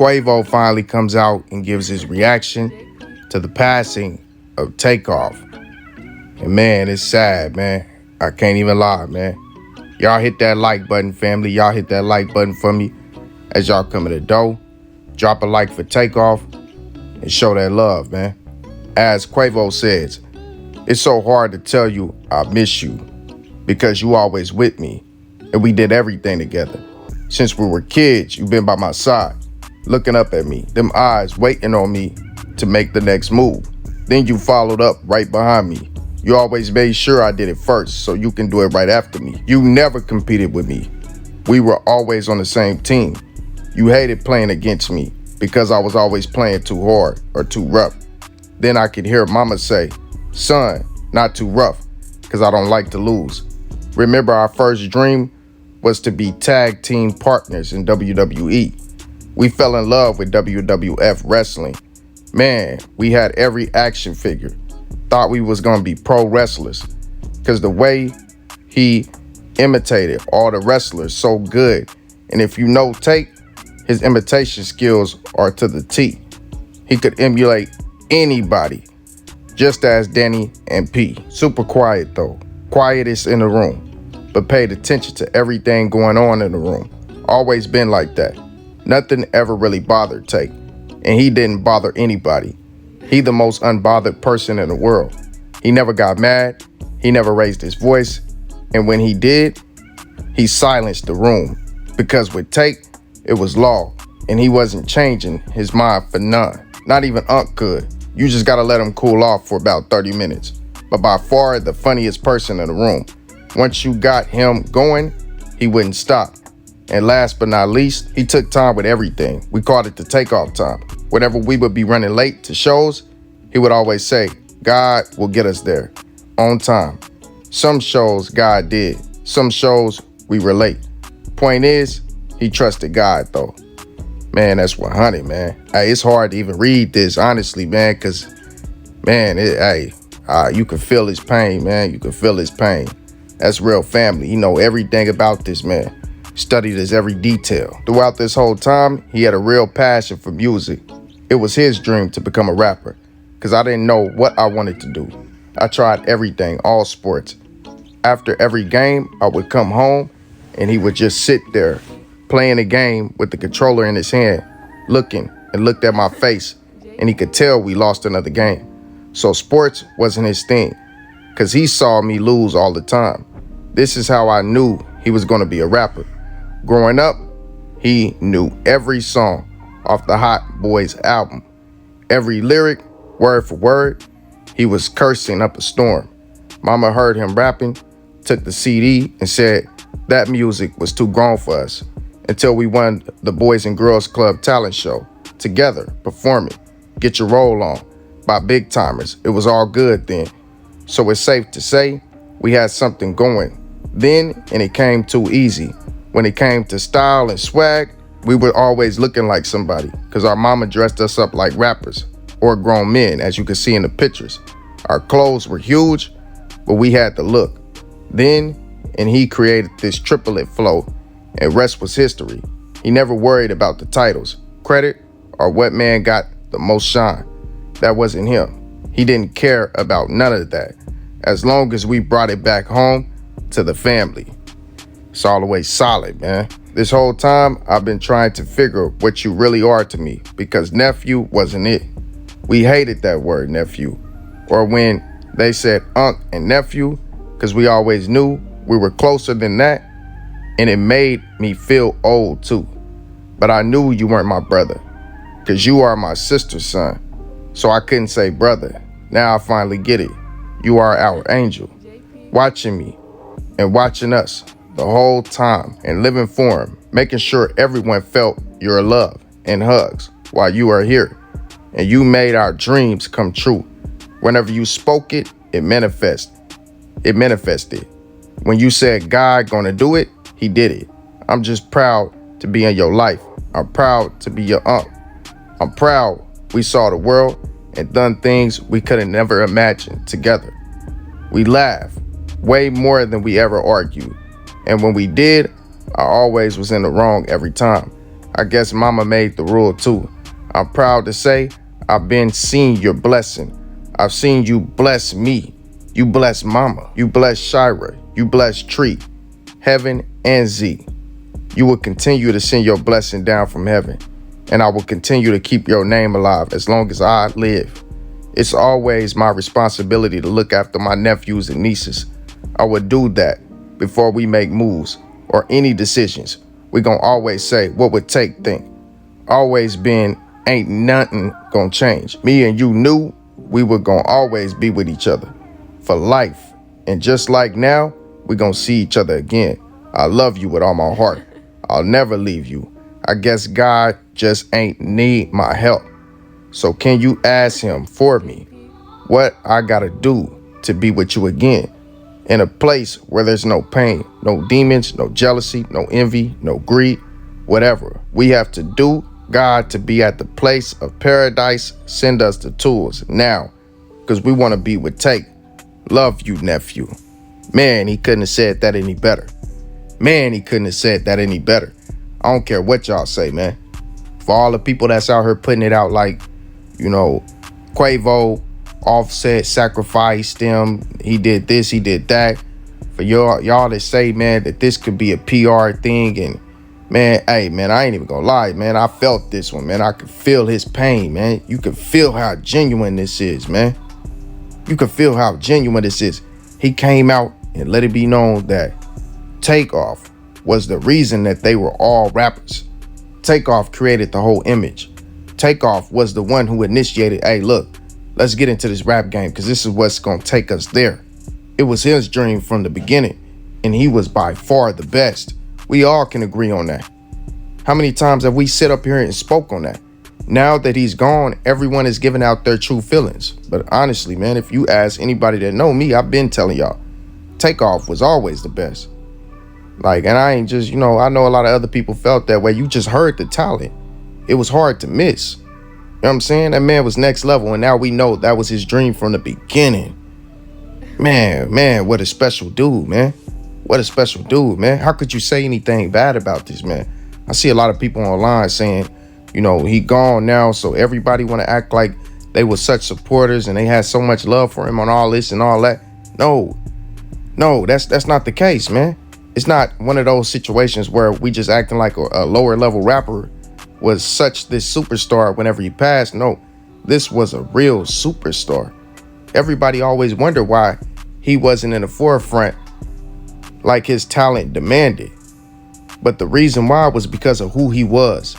Quavo finally comes out and gives his reaction to the passing of Takeoff. And man, it's sad, man. I can't even lie, man. Y'all hit that like button, family. Y'all hit that like button for me as y'all come in the door. Drop a like for Takeoff and show that love, man. As Quavo says, it's so hard to tell you I miss you because you always with me and we did everything together. Since we were kids, you've been by my side, looking up at me, them eyes waiting on me to make the next move. Then you followed up right behind me. You always made sure I did it first so you can do it right after me. You never competed with me. We were always on the same team. You hated playing against me because I was always playing too hard or too rough. Then I could hear mama say, son, not too rough, because I don't like to lose. Remember, our first dream was to be tag team partners in WWE. We fell in love with WWF wrestling. Man, we had every action figure. Thought we was gonna be pro wrestlers, because the way he imitated all the wrestlers so good. And if you know Tate, his imitation skills are to the T. He could emulate anybody, just as Danny and P. Super quiet though, quietest in the room, but paid attention to everything going on in the room. Always been like that. Nothing ever really bothered Tate, and he didn't bother anybody. He the most unbothered person in the world. He never got mad, he never raised his voice, and when he did, he silenced the room. Because with Tate, it was law, and he wasn't changing his mind for none. Not even Unc could. You just gotta let him cool off for about 30 minutes. But by far the funniest person in the room. Once you got him going, he wouldn't stop. And last but not least, he took time with everything. We called it the takeoff time. Whenever we would be running late to shows, he would always say, God will get us there on time. Some shows God did. Some shows we were late. Point is, he trusted God though. Man, that's 100, man. Hey, it's hard to even read this, honestly, man, because, man, you can feel his pain, man. You can feel his pain. That's real family. He know everything about this, man. Studied his every detail. Throughout this whole time, he had a real passion for music. It was his dream to become a rapper, because I didn't know what I wanted to do. I tried everything, all sports. After every game, I would come home, and he would just sit there, playing the game with the controller in his hand, looking and looked at my face, and he could tell we lost another game. So sports wasn't his thing, because he saw me lose all the time. This is how I knew he was going to be a rapper. Growing up, he knew every song off the Hot Boys album. Every lyric, word for word, he was cursing up a storm. Mama heard him rapping, took the CD and said that music was too grown for us, until we won the Boys and Girls Club talent show together, performing Get Your Roll On by Big Timers. It was all good then. So it's safe to say we had something going then, and it came too easy. When it came to style and swag, we were always looking like somebody, because our mama dressed us up like rappers or grown men, as you can see in the pictures. Our clothes were huge, but we had the look. Then, and he created this triplet flow, and rest was history. He never worried about the titles, credit, or what man got the most shine. That wasn't him. He didn't care about none of that, as long as we brought it back home to the family. It's all the way solid, man. This whole time, I've been trying to figure what you really are to me, because nephew wasn't it. We hated that word, nephew. Or when they said unc and nephew, because we always knew we were closer than that, and it made me feel old too. But I knew you weren't my brother, because you are my sister's son. So I couldn't say brother. Now I finally get it. You are our angel, watching me and watching us the whole time, and living for him, making sure everyone felt your love and hugs while you are here. And you made our dreams come true. Whenever you spoke it, it manifested. When you said God gonna do it, he did it. I'm just proud to be in your life. I'm proud to be your uncle. I'm proud we saw the world and done things we could have never imagined together. We laughed way more than we ever argued. And when we did, I always was in the wrong every time. I guess mama made the rule too. I'm proud to say I've been seeing your blessing. I've seen you bless me. You bless mama. You bless Shira. You bless Tree, Heaven, and Z. You will continue to send your blessing down from heaven, and I will continue to keep your name alive as long as I live. It's always my responsibility to look after my nephews and nieces. I would do that before we make moves or any decisions. We gonna always say what would take think. Always been ain't nothing gonna change. Me and you knew we were gonna always be with each other for life. And just like now, we gonna see each other again. I love you with all my heart. I'll never leave you. I guess God just ain't need my help. So can you ask him for me what I gotta do to be with you again? In a place where there's no pain, no demons, no jealousy, no envy, no greed, whatever we have to do, God, to be at the place of paradise, send us the tools now, because we want to be with Take. Love you, nephew. Man, he couldn't have said that any better. Man, he couldn't have said that any better. I don't care what y'all say, man. For all the people that's out here putting it out like, Quavo, Offset sacrificed them, he did this, he did that. For y'all that say, man, that this could be a PR thing, and man, hey, man, I ain't even gonna lie, man. I felt this one, man. I could feel his pain, man. You can feel how genuine this is, man. You can feel how genuine this is. He came out and let it be known that Takeoff was the reason that they were all rappers. Takeoff created the whole image. Takeoff was the one who initiated, hey, look, let's get into this rap game because this is what's gonna take us there. It was his dream from the beginning, and he was by far the best. We all can agree on that. How many times have we sit up here and spoke on that? Now that he's gone, everyone is giving out their true feelings. But honestly, man, if you ask anybody that know me, I've been telling y'all, Takeoff was always the best. Like, and I ain't just, I know a lot of other people felt that way. You just heard the talent. It was hard to miss. You know what I'm saying? That man was next level, and now we know that was his dream from the beginning. Man, what a special dude, man. What a special dude, man. How could you say anything bad about this, man? I see a lot of people online saying, he gone now, so everybody want to act like they were such supporters and they had so much love for him on all this and all that. No, that's not the case, man. It's not one of those situations where we just acting like a lower level rapper was such this superstar whenever he passed. No, this was a real superstar. Everybody always wondered why he wasn't in the forefront like his talent demanded. But the reason why was because of who he was.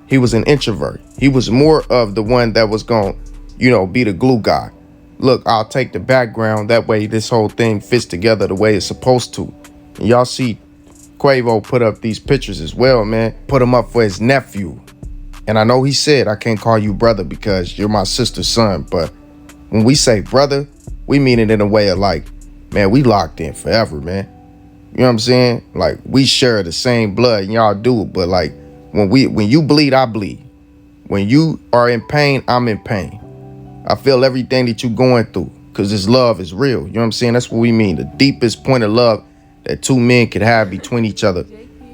He was an introvert. He was more of the one that was going to, be the glue guy. Look, I'll take the background. That way this whole thing fits together the way it's supposed to. And y'all see Quavo put up these pictures as well, man. Put them up for his nephew. And I know he said, I can't call you brother because you're my sister's son. But when we say brother, we mean it in a way of like, man, we locked in forever, man. You know what I'm saying? Like, we share the same blood and y'all do it. But like, when you bleed, I bleed. When you are in pain, I'm in pain. I feel everything that you're going through because this love is real. You know what I'm saying? That's what we mean. The deepest point of love that two men could have between each other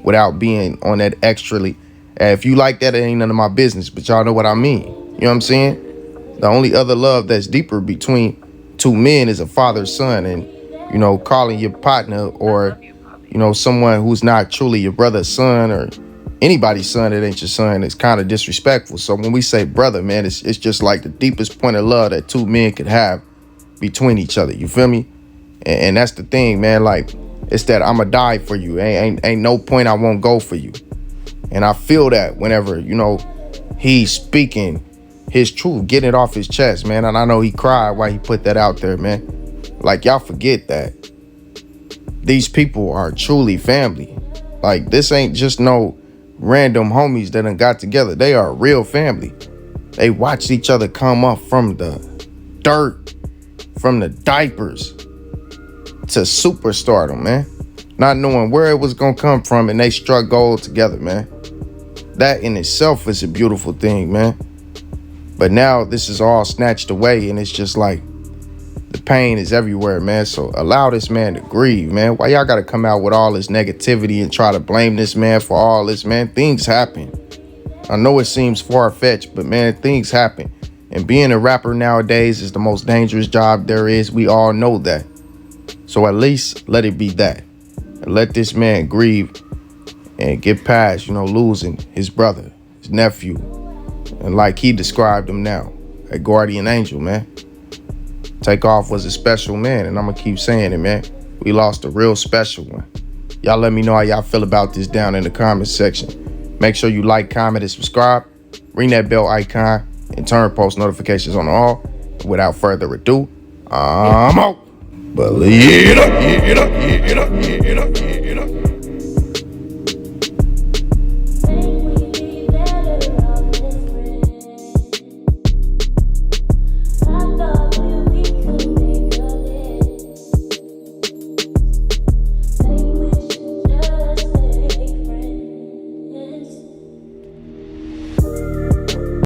without being on that extrally. And if you like that, it ain't none of my business, but y'all know what I mean. You know what I'm saying? The only other love that's deeper between two men is a father-son, and, calling your partner or, someone who's not truly your brother's son or anybody's son that ain't your son is kind of disrespectful. So when we say brother, man, it's just like the deepest point of love that two men could have between each other. You feel me? And that's the thing, man. Like, it's that I'ma die for you. Ain't no point I won't go for you. And I feel that whenever, he's speaking his truth, getting it off his chest, man. And I know he cried while he put that out there, man. Like, y'all forget that these people are truly family. Like, this ain't just no random homies that done got together. They are a real family. They watched each other come up from the dirt, from the diapers to superstardom, man. Not knowing where it was gonna come from, and they struck gold together, man. That in itself is a beautiful thing, man. But now this is all snatched away, and it's just like the pain is everywhere, man. So allow this man to grieve, man. Why y'all gotta come out with all this negativity and try to blame this man for all this, man? Things happen. I know it seems far-fetched, but man, things happen. And being a rapper nowadays is the most dangerous job there is. We all know that. So at least let it be that. And let this man grieve and get past, losing his brother, his nephew. And like he described him now, a guardian angel, man. Takeoff was a special man, and I'm going to keep saying it, man. We lost a real special one. Y'all let me know how y'all feel about this down in the comment section. Make sure you like, comment, and subscribe. Ring that bell icon and turn post notifications on all. Without further ado, I'm out. Believe it up.